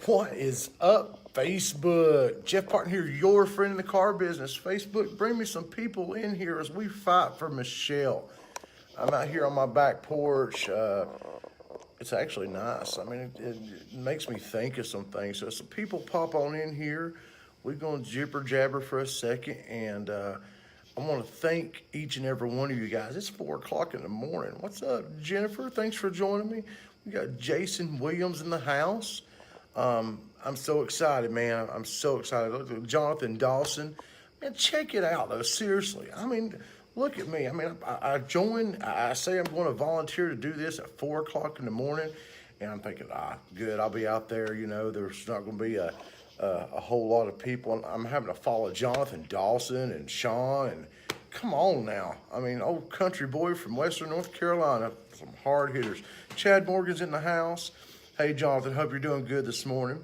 What is up, Facebook? Jeff Parton here, your friend in the car business. Facebook, bring me some people in here as we fight for Michelle. I'm out here on my back porch. It's actually nice. I mean, it makes me think of some things. So some people pop on in here. We're going to jibber jabber for a second, and I want to thank each and every one of you guys. It's 4 o'clock in the morning. What's up, Jennifer? Thanks for joining me. We got Jason Williams in the house. I'm so excited, man. I'm so excited. Jonathan Dawson, man, check it out, though. Seriously. I mean, look at me. I mean, I joined. I say I'm going to volunteer to do this at 4 o'clock in the morning, and I'm thinking, good. I'll be out there. You know, there's not going to be a whole lot of people. I'm having to follow Jonathan Dawson and Sean, and come on now. I mean, old country boy from Western North Carolina, some hard hitters. Chad Morgan's in the house. Hey, Jonathan, hope you're doing good this morning.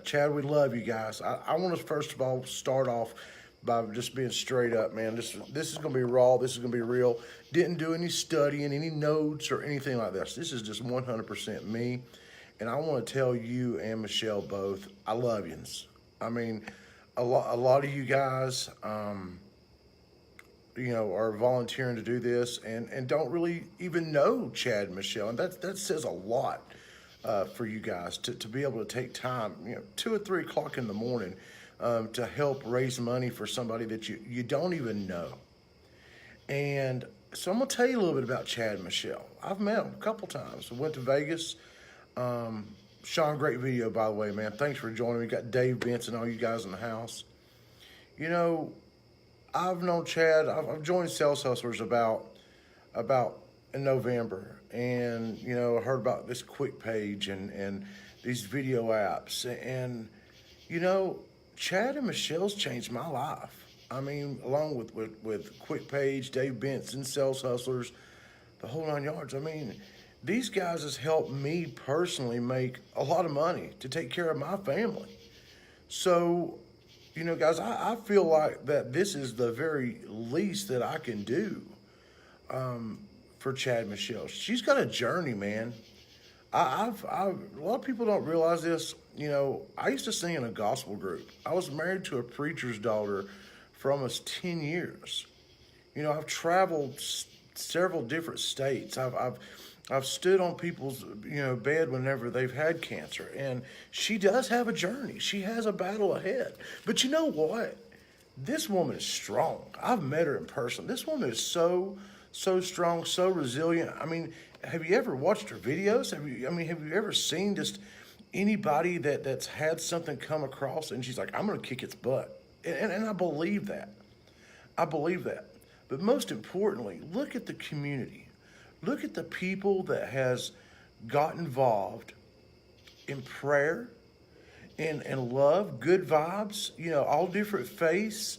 Chad, we love you guys. I want to, first of all, start off by just being straight up, man. This is going to be raw. This is going to be real. Didn't do any studying, any notes, or anything like this. This is just 100% me. And I want to tell you and Michelle both, I love yous. I mean, a lot of you guys, you know, are volunteering to do this and don't really even know Chad and Michelle. And that says a lot. For you guys to be able to take time, you know, 2 or 3 o'clock in the morning to help raise money for somebody that you don't even know. And so I'm going to tell you a little bit about Chad and Michelle. I've met them a couple times. I went to Vegas. Sean, great video, by the way, man. Thanks for joining me. Got Dave Benson, all you guys in the house. You know, I've known Chad. I've joined Sales Hustlers about in November, and you know, I heard about this quick page and these video apps, and you know, Chad and Michelle's changed my life. I mean, along with quick page, Dave Benson, Sales Hustlers, the whole 9 yards. I mean, these guys has helped me personally make a lot of money to take care of my family. So, you know, guys, I feel like that this is the very least that I can do. For Chad Michelle. She's got a journey, man. A lot of people don't realize this. You know, I used to sing in a gospel group. I was married to a preacher's daughter for almost 10 years. You know, I've traveled several different states. I've stood on people's, you know, bed whenever they've had cancer. And she does have a journey. She has a battle ahead. But you know what? This woman is strong. I've met her in person. This woman is so strong, so resilient. I mean, have you ever watched her videos? Have you ever seen just anybody that's had something come across and she's like, I'm going to kick its butt? And I believe that. I believe that. But most importantly, look at the community. Look at the people that has got involved in prayer and love, good vibes, you know, all different faiths.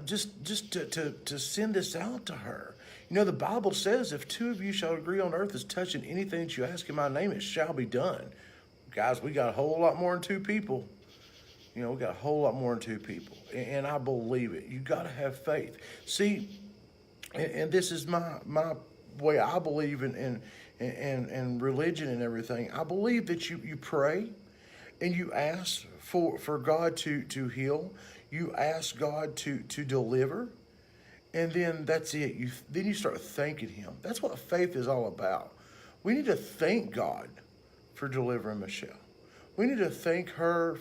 Just to send this out to her. You know, the Bible says, if 2 of you shall agree on earth as touching anything that you ask in my name, it shall be done. Guys, we got a whole lot more than 2 people. You know, we got a whole lot more than 2 people. And I believe it. You got to have faith. See, and this is my way I believe in religion and everything. I believe that you pray and you ask for God to heal. You ask God to deliver, and then that's it. Then you start thanking Him. That's what faith is all about. We need to thank God for delivering Michelle. We need to thank her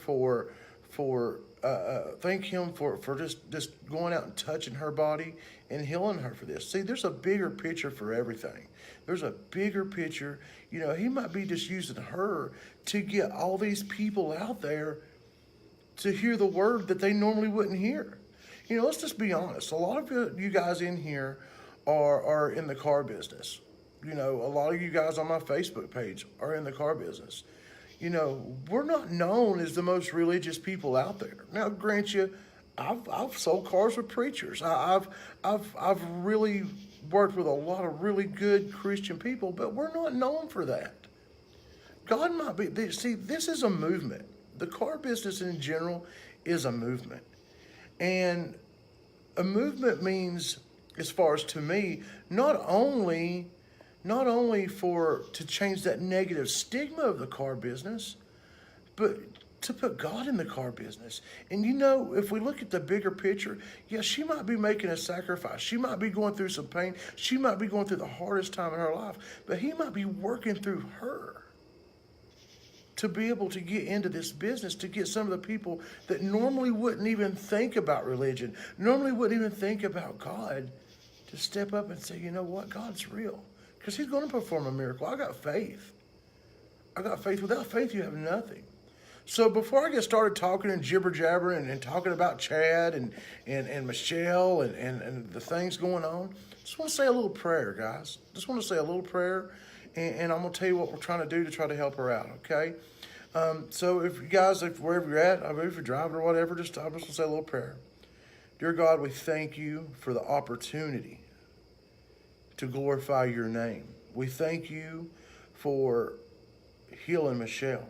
thank Him for just going out and touching her body and healing her for this. See, there's a bigger picture for everything. There's a bigger picture. You know, He might be just using her to get all these people out there to hear the word that they normally wouldn't hear. You know, let's just be honest. A lot of you guys in here are in the car business. You know, a lot of you guys on my Facebook page are in the car business. You know, we're not known as the most religious people out there. Now, grant you, I've sold cars with preachers. I've really worked with a lot of really good Christian people, but we're not known for that. God might be. See, this is a movement. The car business in general is a movement. And a movement means, as far as to me, not only to change that negative stigma of the car business, but to put God in the car business. And you know, if we look at the bigger picture, yeah, she might be making a sacrifice. She might be going through some pain. She might be going through the hardest time in her life, but he might be working through her to be able to get into this business, to get some of the people that normally wouldn't even think about religion, normally wouldn't even think about God, to step up and say, you know what, God's real. Because he's going to perform a miracle. I got faith. I got faith. Without faith, you have nothing. So before I get started talking and jibber-jabbering and talking about Chad and Michelle and the things going on, just want to say a little prayer, guys. Just want to say a little prayer, and I'm going to tell you what we're trying to do to try to help her out, okay? So if you guys, wherever you're at, I mean, if you're driving or whatever, I'm just going to say a little prayer. Dear God, we thank you for the opportunity to glorify your name. We thank you for healing Michelle.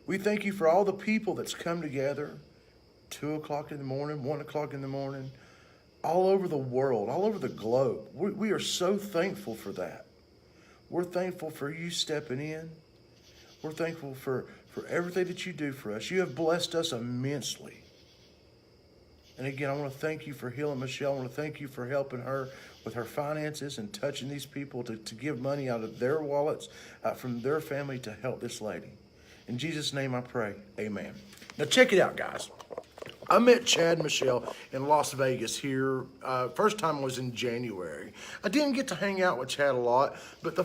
We thank you for all the people that's come together, 2 o'clock in the morning, 1 o'clock in the morning, all over the world, all over the globe. We are so thankful for that. We're thankful for you stepping in. We're thankful for everything that you do for us. You have blessed us immensely. And again, I want to thank you for healing Michelle. I want to thank you for helping her with her finances and touching these people to give money out of their wallets, from their family, to help this lady. In Jesus' name I pray, amen. Now check it out, guys. I met Chad and Michelle in Las Vegas here. First time was in January. I didn't get to hang out with Chad a lot, but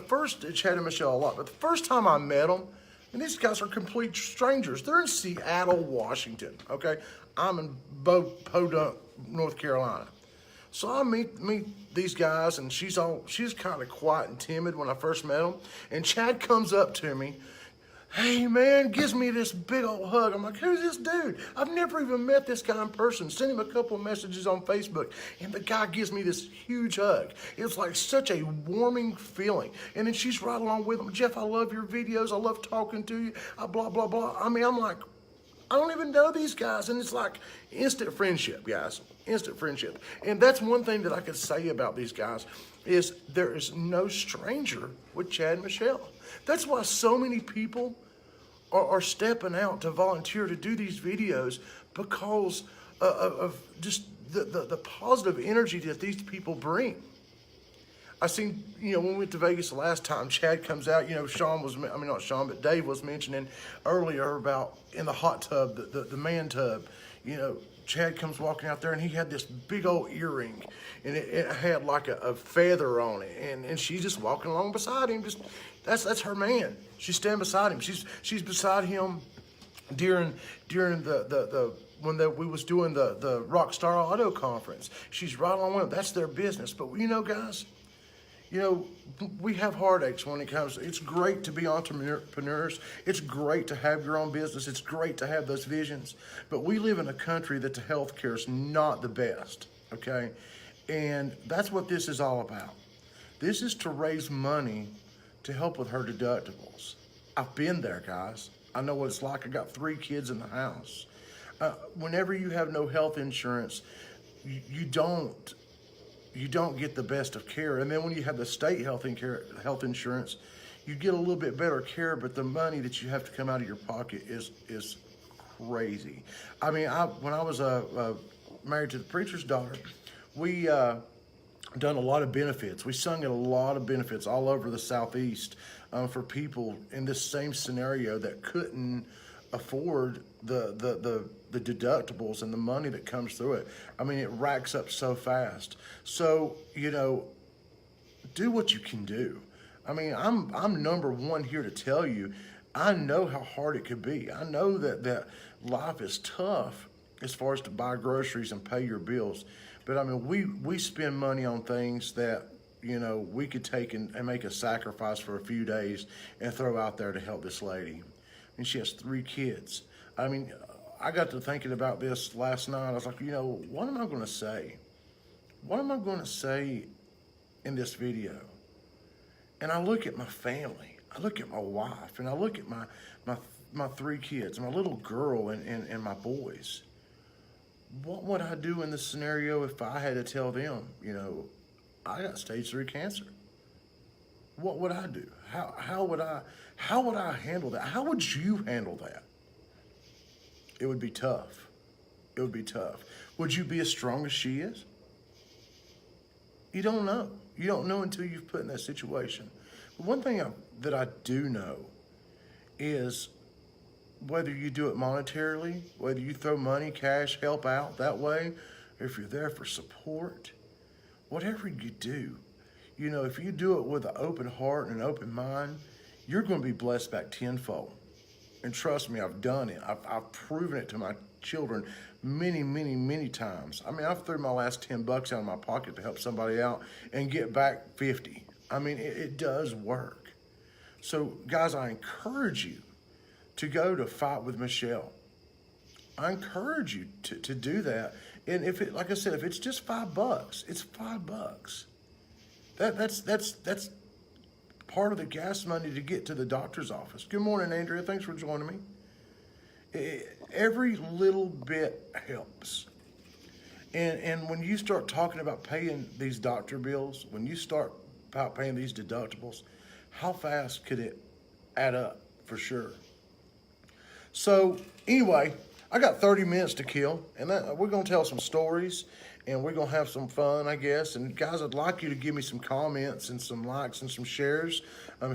Chad and Michelle a lot, but the first time I met them, and these guys are complete strangers. They're in Seattle, Washington, okay? I'm in Podunk, North Carolina. So I meet these guys, and she's kind of quiet and timid when I first met them. And Chad comes up to me, hey man, gives me this big old hug. I'm like, who's this dude? I've never even met this guy in person. Sent him a couple of messages on Facebook, and the guy gives me this huge hug. It's like such a warming feeling. And then she's right along with him. Jeff, I love your videos. I love talking to you. Blah, blah, blah. I mean, I'm like, I don't even know these guys. And it's like instant friendship, guys. Instant friendship. And that's one thing that I could say about these guys, is there is no stranger with Chad and Michelle. That's why so many people are stepping out to volunteer to do these videos, because of just the positive energy that these people bring. I seen, when we went to Vegas the last time, Chad comes out, Dave was mentioning earlier about in the hot tub, the man tub, Chad comes walking out there, and he had this big old earring, and it had like a feather on it, and she's just walking along beside him. That's her man. She's standing beside him. She's beside him during the when we was doing the Rockstar Auto Conference. She's right along with him. That's their business. But guys, we have heartaches when it comes. It's great to be entrepreneurs. It's great to have your own business. It's great to have those visions. But we live in a country that the healthcare is not the best, okay? And that's what this is all about. This is to raise money to help with her deductibles. I've been there, guys. I know what it's like. I got 3 kids in the house. Whenever you have no health insurance, you don't get the best of care. And then when you have the state health insurance, you get a little bit better care, but the money that you have to come out of your pocket is crazy. I mean, when I was married to the preacher's daughter, we done a lot of benefits. We sung at a lot of benefits all over the Southeast for people in this same scenario that couldn't afford the deductibles and the money that comes through it. I mean, it racks up so fast. So, do what you can do. I mean, I'm number one here to tell you, I know how hard it could be. I know that life is tough as far as to buy groceries and pay your bills. But I mean, we spend money on things that, we could take and make a sacrifice for a few days and throw out there to help this lady. And she has 3 kids. I mean, I got to thinking about this last night. I was like, what am I going to say? What am I going to say in this video? And I look at my family. I look at my wife, and I look at my 3 kids, my little girl and my boys. What would I do in this scenario if I had to tell them, I got stage 3 cancer? What would I do? How would I handle that? How would you handle that? it would be tough. It would be tough. Would you be as strong as she is? You don't know. You don't know until you've put in that situation. But one thing that I do know is whether you do it monetarily, whether you throw money, cash, help out that way, or if you're there for support, whatever you do, if you do it with an open heart and an open mind, you're going to be blessed back tenfold. And trust me, I've done it. I've proven it to my children many, many, many times. I mean, I've threw my last $10 out of my pocket to help somebody out and get back 50. I mean, it does work. So, guys, I encourage you to go to Fight with Michelle. I encourage you to do that. And if it, like I said, if it's just $5, it's $5. That's part of the gas money to get to the doctor's office. Good morning, Andrea. Thanks for joining me. Every little bit helps. And when you start talking about paying these doctor bills, when you start about paying these deductibles, how fast could it add up for sure? So anyway, I got 30 minutes to kill, and we're going to tell some stories, and we're going to have some fun, I guess. And guys, I'd like you to give me some comments and some likes and some shares.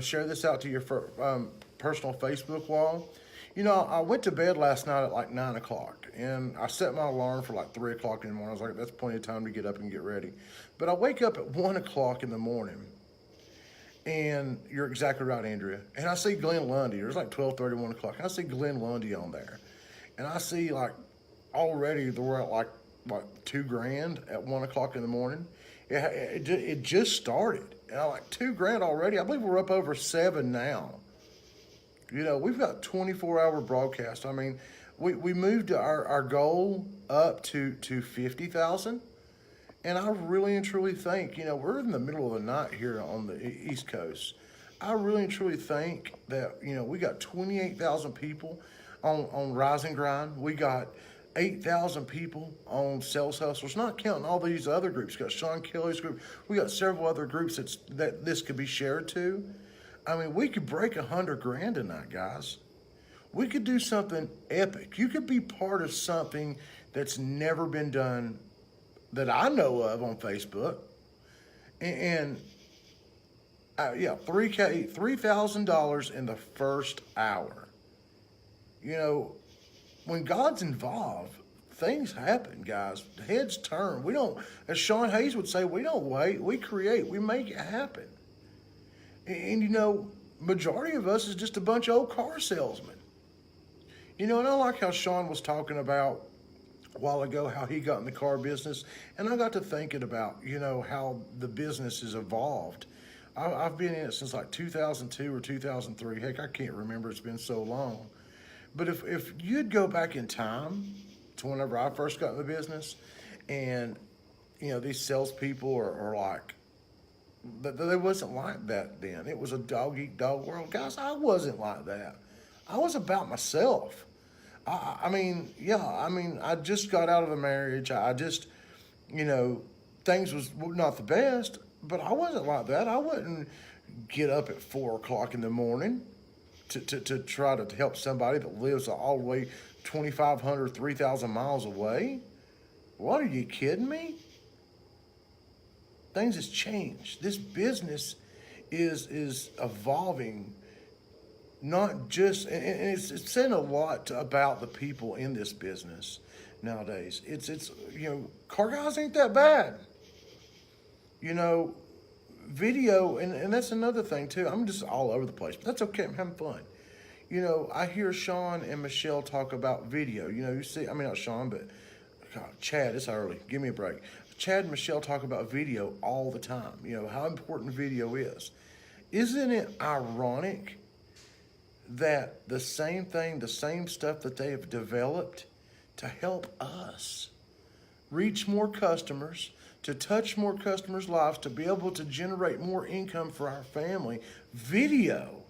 Share this out to your personal Facebook wall. I went to bed last night at like 9 o'clock, and I set my alarm for like 3 o'clock in the morning. I was like, that's plenty of time to get up and get ready. But I wake up at 1 o'clock in the morning, and you're exactly right, Andrea. And I see Glenn Lundy. It was like 12:30, 1 o'clock. And I see Glenn Lundy on there. And I see like already we're at like $2,000 at 1 o'clock in the morning. It just started. And I'm like, $2,000 already? I believe we're up over 7 now. We've got 24-hour broadcast. I mean, we moved our goal up to 50,000. And I really and truly think, we're in the middle of the night here on the East Coast. I really and truly think that, we got 28,000 people on Rise and Grind. We got 8,000 people on Sales Hustlers, not counting all these other groups. We got Sean Kelly's group. We got several other groups that this could be shared to. I mean, we could break $100,000 tonight, guys. We could do something epic. You could be part of something that's never been done that I know of on Facebook. And $3,000 in the first hour. When God's involved, things happen, guys. Heads turn. We don't, as Sean Hayes would say, we don't wait. We create. We make it happen. And majority of us is just a bunch of old car salesmen. And I like how Sean was talking about a while ago how he got in the car business. And I got to thinking about, how the business has evolved. I've been in it since like 2002 or 2003. Heck, I can't remember. It's been so long. But if you'd go back in time to whenever I first got in the business, and, these salespeople are like, they wasn't like that then. It was a dog-eat-dog world. Guys, I wasn't like that. I was about myself. I just got out of a marriage. I just, things was not the best, but I wasn't like that. I wouldn't get up at 4 o'clock in the morning to try to help somebody that lives all the way 2,500, 3,000 miles away. What, are you kidding me? Things has changed. This business is evolving. Not just, and it's saying a lot about the people in this business nowadays. It's car guys ain't that bad. Video, and that's another thing too. I'm just all over the place, but that's okay. I'm having fun. I hear Sean and Michelle talk about video. You see, not Sean, but God, Chad, it's early. Give me a break. Chad and Michelle talk about video all the time. How important video is. Isn't it ironic that the same thing, the same stuff that they have developed to help us reach more customers, to touch more customers' lives, to be able to generate more income for our family, video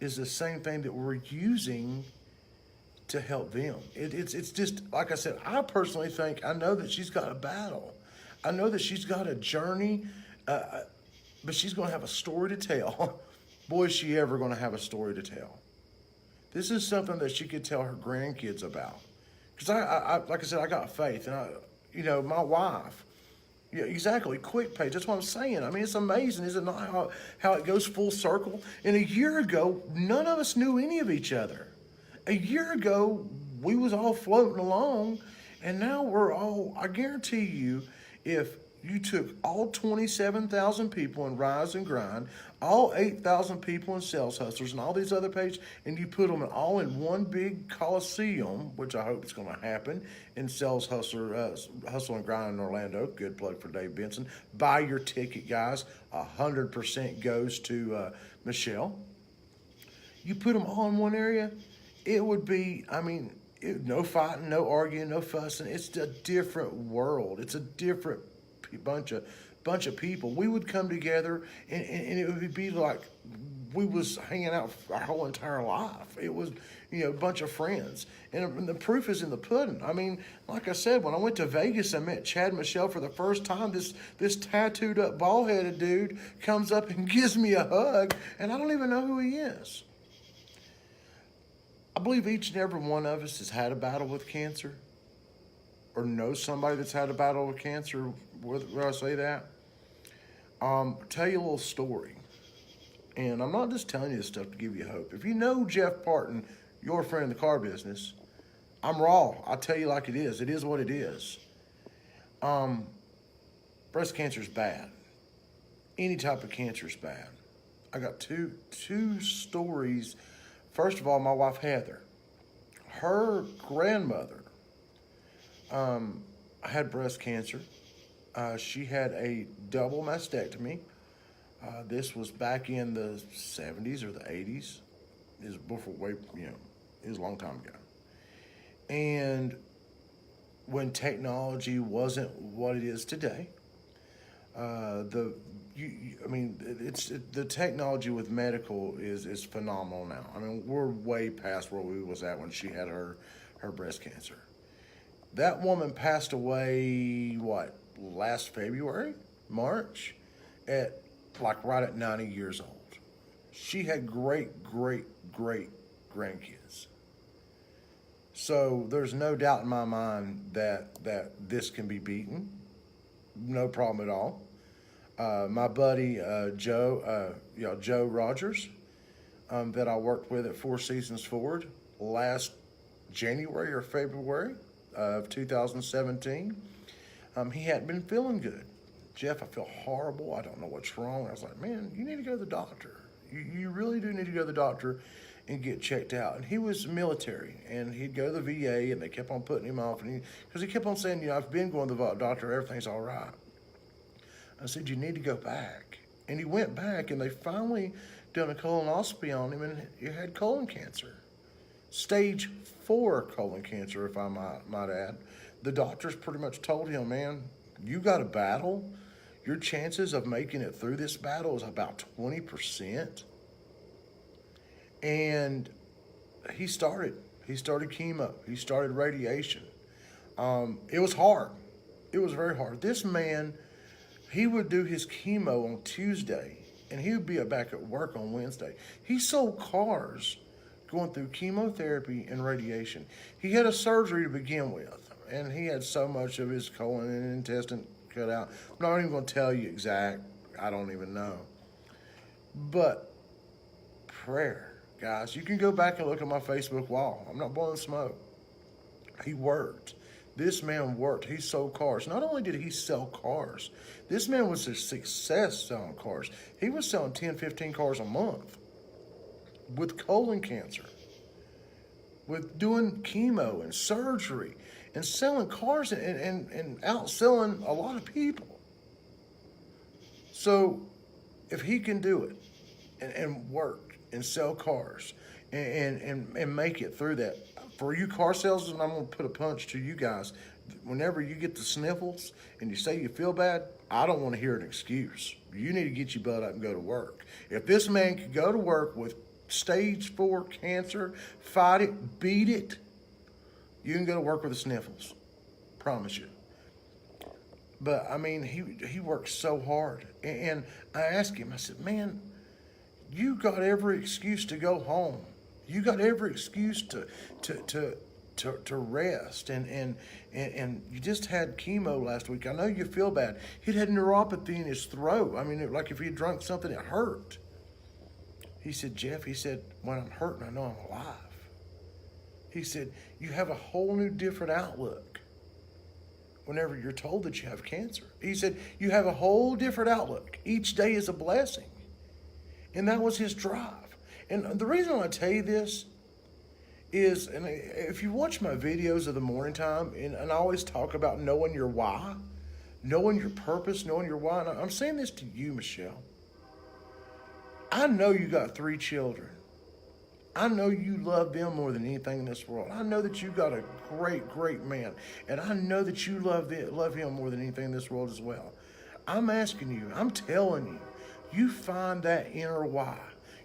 is the same thing that we're using to help them. It's just, like I said, I personally think, I know that she's got a battle. I know that she's got a journey, but she's going to have a story to tell. Boy, is she ever going to have a story to tell. This is something that she could tell her grandkids about. Because like I said, I got faith, and my wife. Yeah, exactly. Quick page. That's what I'm saying. I mean, it's amazing, is it not, how it goes full circle? And a year ago, none of us knew any of each other. A year ago, we was all floating along, and now we're all, I guarantee you, if you took all 27,000 people in Rise and Grind, all 8,000 people in Sales Hustlers, and all these other pages, and you put them all in one big coliseum, which I hope is going to happen in Sales Hustle and Grind in Orlando. Good plug for Dave Benson. Buy your ticket, guys. 100% goes to Michelle. You put them all in one area, it would be, no fighting, no arguing, no fussing. It's a different world. It's a different bunch of people. We would come together, and it would be like we was hanging out our whole entire life. It was, a bunch of friends. And the proof is in the pudding. I mean, like I said, when I went to Vegas, I met Chad and Michelle for the first time. This tattooed up, bald-headed dude comes up and gives me a hug, and I don't even know who he is. I believe each and every one of us has had a battle with cancer, or knows somebody that's had a battle with cancer. Would I say that? Tell you a little story. And I'm not just telling you this stuff to give you hope. If you know Jeff Parton, your friend in the car business, I'm raw. I'll tell you like it is. It is what it is. Breast cancer is bad. Any type of cancer is bad. I got two stories. First of all, my wife Heather, her grandmother had breast cancer. She had a double mastectomy. This was back in the 70s or the 80s. It was before, it was a long time ago. And when technology wasn't what it is today, the technology with medical is phenomenal now. I mean, we're way past where we was at when she had her breast cancer. That woman passed away, last February, March, right at 90 years old. She had great grandkids. So there's no doubt in my mind that this can be beaten. No problem at all. My buddy Joe Rogers, that I worked with at Four Seasons Ford last January or February of 2017, he hadn't been feeling good. Jeff, I feel horrible. I don't know what's wrong. I was like, man, you need to go to the doctor. You really do need to go to the doctor and get checked out. And he was military, and he'd go to the VA, and they kept on putting him off, because he kept on saying, I've been going to the doctor, everything's all right. I said, you need to go back. And he went back, and they finally done a colonoscopy on him, and he had colon cancer. Stage 4 colon cancer, if I might add. The doctors pretty much told him, man, you got a battle. Your chances of making it through this battle is about 20%. And he started chemo. He started radiation. It was hard. It was very hard. This man, he would do his chemo on Tuesday, and he would be back at work on Wednesday. He sold cars going through chemotherapy and radiation. He had a surgery to begin with, and he had so much of his colon and intestine cut out. I'm not even going to tell you exact. I don't even know. But prayer, guys. You can go back and look at my Facebook wall. I'm not blowing smoke. He worked. This man worked. He sold cars. Not only did he sell cars, this man was a success selling cars. He was selling 10, 15 cars a month with colon cancer, with doing chemo and surgery and selling cars and outselling a lot of people. So if he can do it and work and sell cars and make it through that, for you car salesmen, I'm going to put a punch to you guys. Whenever you get the sniffles and you say you feel bad, I don't want to hear an excuse. You need to get your butt up and go to work. If this man could go to work with stage 4 cancer, fight it, beat it, you can go to work with the sniffles. Promise you. But, I mean, he worked so hard. And I asked him, I said, man, you got every excuse to go home You got every excuse to rest. And you just had chemo last week. I know you feel bad. He'd had neuropathy in his throat. I mean, like if he had drunk something, it hurt. He said, Jeff, he said, when I'm hurting, I know I'm alive. He said, you have a whole new different outlook whenever you're told that you have cancer. He said, you have a whole different outlook. Each day is a blessing. And that was his drive. And the reason I tell you this is, and if you watch my videos of the morning time, and I always talk about knowing your why, knowing your purpose, knowing your why. And I'm saying this to you, Michelle. I know you got 3 children. I know you love them more than anything in this world. I know that you got a great, great man. And I know that you love him more than anything in this world as well. I'm asking you, I'm telling you, you find that inner why.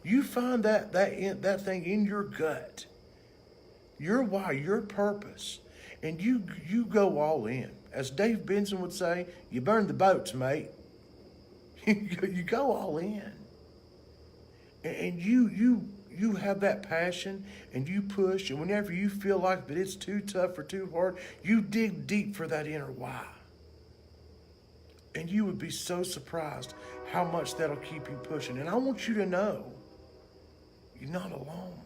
You find that thing in your gut. Your why, your purpose. And you go all in. As Dave Benson would say, you burn the boats, mate. You go all in. And you have that passion, and you push, and whenever you feel like that it's too tough or too hard, you dig deep for that inner why. And you would be so surprised how much that'll keep you pushing. And I want you to know, you're not alone.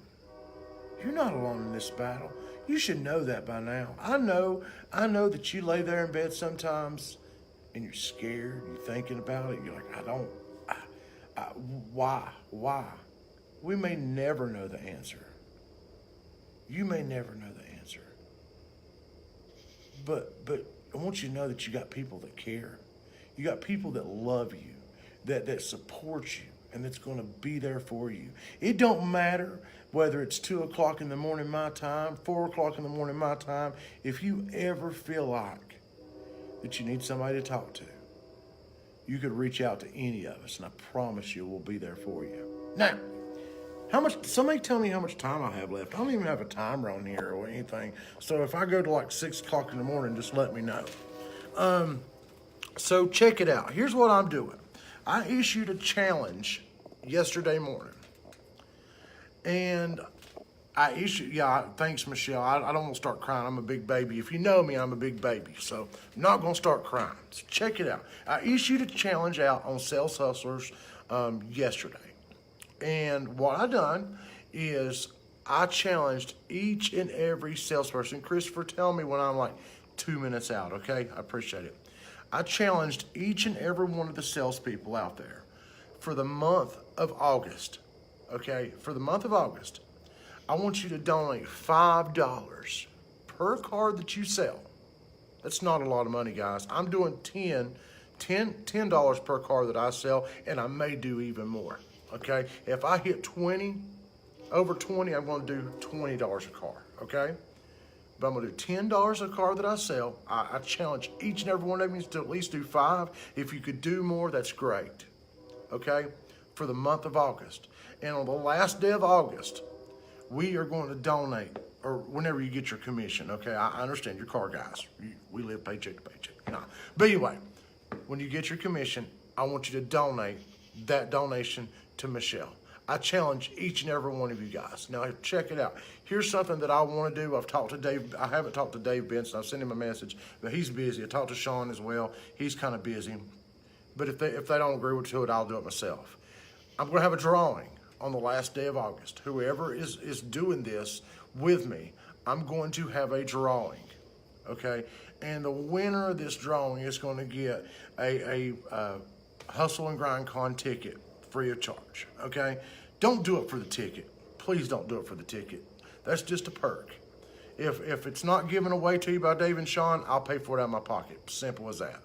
You're not alone in this battle. You should know that by now. I know that you lay there in bed sometimes, and you're scared, you're thinking about it, you're like, why? We may never know the answer. You may never know the answer. But I want you to know that you got people that care. You got people that love you, that support you, and that's going to be there for you. It don't matter whether it's 2 o'clock in the morning my time, 4 o'clock in the morning my time. If you ever feel like that you need somebody to talk to, you could reach out to any of us, and I promise you we'll be there for you. Now, somebody tell me how much time I have left. I don't even have a timer on here or anything. So if I go to like 6 o'clock in the morning, just let me know. So check it out. Here's what I'm doing. I issued a challenge yesterday morning. And thanks, Michelle. I don't want to start crying. I'm a big baby. If you know me, I'm a big baby. So I'm not going to start crying. So check it out. I issued a challenge out on Sales Hustlers yesterday. And what I done is I challenged each and every salesperson. Christopher, tell me when I'm like 2 minutes out, okay? I appreciate it. I challenged each and every one of the salespeople out there for the month of August, okay? For the month of August, I want you to donate $5 per card that you sell. That's not a lot of money, guys. I'm doing $10 per card that I sell, and I may do even more, okay? If I hit over 20, I'm going to do $20 a card, okay? But I'm going to do $10 a card that I sell. I challenge each and every one of you to at least do 5. If you could do more, that's great, okay? For the month of August. And on the last day of August, we are going to donate, or whenever you get your commission, okay? I understand, you're car guys. We live paycheck to paycheck. No. But anyway, when you get your commission, I want you to donate that donation to Michelle. I challenge each and every one of you guys. Now, check it out. Here's something that I want to do. I've talked to Dave. I haven't talked to Dave Benson. I've sent him a message, but he's busy. I talked to Sean as well. He's kind of busy. But if they don't agree with it, I'll do it myself. I'm going to have a drawing on the last day of August. Whoever is doing this with me, I'm going to have a drawing, okay? And the winner of this drawing is going to get a Hustle and Grind Con ticket free of charge, okay? Don't do it for the ticket. Please don't do it for the ticket. That's just a perk. If it's not given away to you by Dave and Sean, I'll pay for it out of my pocket. Simple as that.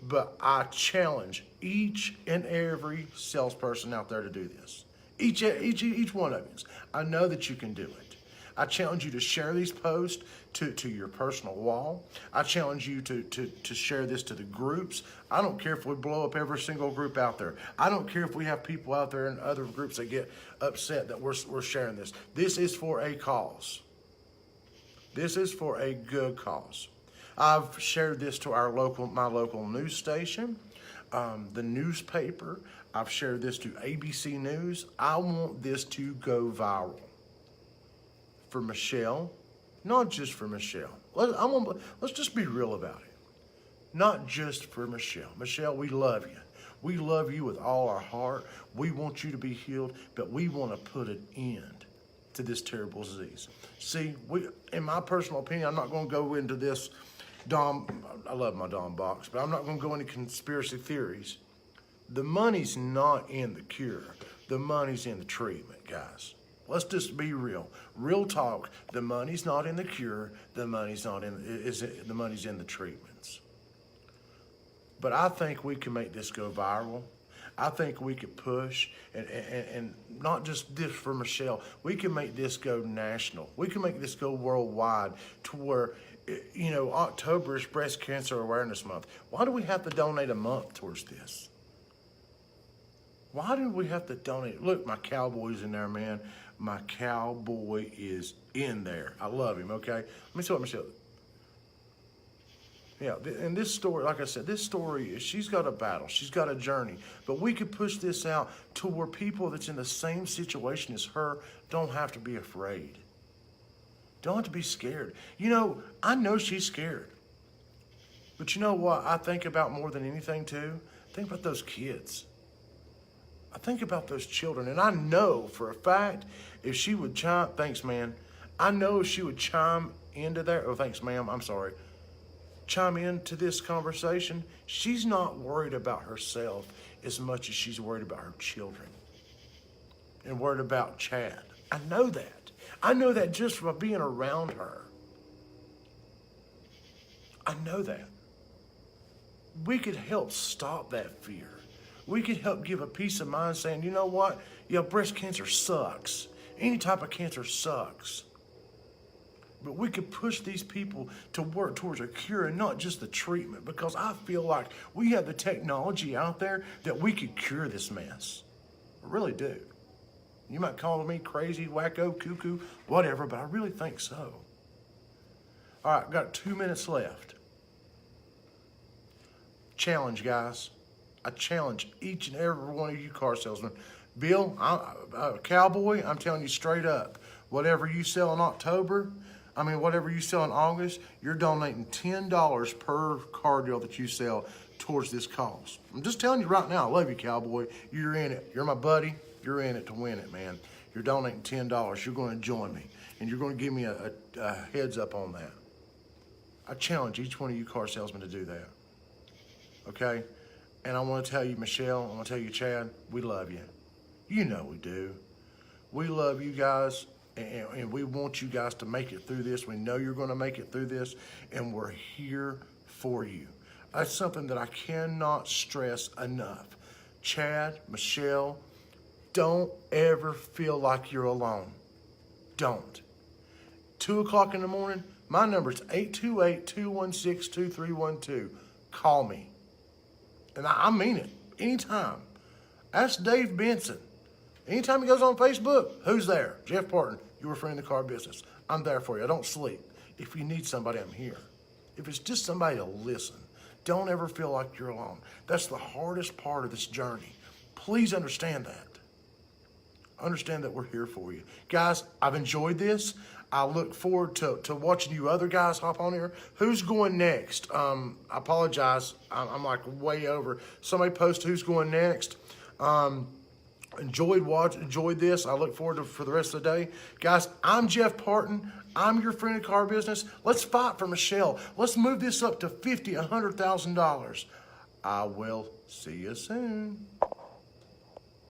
But I challenge each and every salesperson out there to do this. Each one of you. I know that you can do it. I challenge you to share these posts to your personal wall. I challenge you to share this to the groups. I don't care if we blow up every single group out there. I don't care if we have people out there in other groups that get upset that we're sharing this. This is for a cause. This is for a good cause. I've shared this to my local news station, the newspaper. I've shared this to ABC News. I want this to go viral. for Michelle, not just for Michelle. Let's just be real about it. Not just for Michelle. Michelle, we love you. We love you with all our heart. We want you to be healed, but we want to put an end to this terrible disease. See, in my personal opinion, I'm not going to go into this I love my Dom box, but I'm not going to go into conspiracy theories. The money's not in the cure. The money's in the treatment, guys. Let's just be real. Real talk. The money's not in the cure. The money's in the treatments. But I think we can make this go viral. I think we could push, and not just this for Michelle. We can make this go national. We can make this go worldwide to where, October is Breast Cancer Awareness Month. Why do we have to donate a month towards this? Why do we have to donate? Look, my cowboy's in there, man. My cowboy is in there. I love him, okay? Let me see what Michelle. Yeah, and this story, like I said, this story, she's got a battle. She's got a journey. But we could push this out to where people that's in the same situation as her don't have to be afraid. Don't have to be scared. I know she's scared. But you know what I think about more than anything, too? I think about those kids. I think about those children. And I know for a fact, if she would thanks, man. I know if she would chime into there, thanks, ma'am, I'm sorry. Chime into this conversation, she's not worried about herself as much as she's worried about her children and worried about Chad. I know that. I know that just from being around her. I know that. We could help stop that fear. We could help give a peace of mind saying, you know what? Yeah, breast cancer sucks. Any type of cancer sucks. But we could push these people to work towards a cure and not just the treatment, because I feel like we have the technology out there that we could cure this mess. I really do. You might call me crazy, wacko, cuckoo, whatever, but I really think so. All right, got 2 minutes left. Challenge, guys. I challenge each and every one of you car salesmen. Bill, I'm a cowboy, I'm telling you straight up, whatever you sell in whatever you sell in August, you're donating $10 per car deal that you sell towards this cause. I'm just telling you right now, I love you, cowboy. You're in it. You're my buddy. You're in it to win it, man. You're donating $10. You're going to join me, and you're going to give me a heads up on that. I challenge each one of you car salesmen to do that, okay? And I want to tell you, Michelle, I want to tell you, Chad, we love you. You know we do. We love you guys. And we want you guys to make it through this. We know you're going to make it through this, and we're here for you. That's something that I cannot stress enough. Chad, Michelle, don't ever feel like you're alone. Don't. 2 o'clock in the morning, my number is 828-216-2312. Call me. And I mean it. Anytime. Ask Dave Benson. Anytime he goes on Facebook, who's there? Jeff Parton, your friend in the car business. I'm there for you. I don't sleep. If you need somebody, I'm here. If it's just somebody to listen, don't ever feel like you're alone. That's the hardest part of this journey. Please understand that. Understand that we're here for you. Guys, I've enjoyed this. I look forward to watching you other guys hop on here. Who's going next? I apologize. I'm like way over. Somebody post who's going next. Enjoyed this. I look forward to for the rest of the day. Guys, I'm Jeff Parton. I'm your friend in car business. Let's fight for Michelle. Let's move this up to $50,000, $100,000. I will see you soon.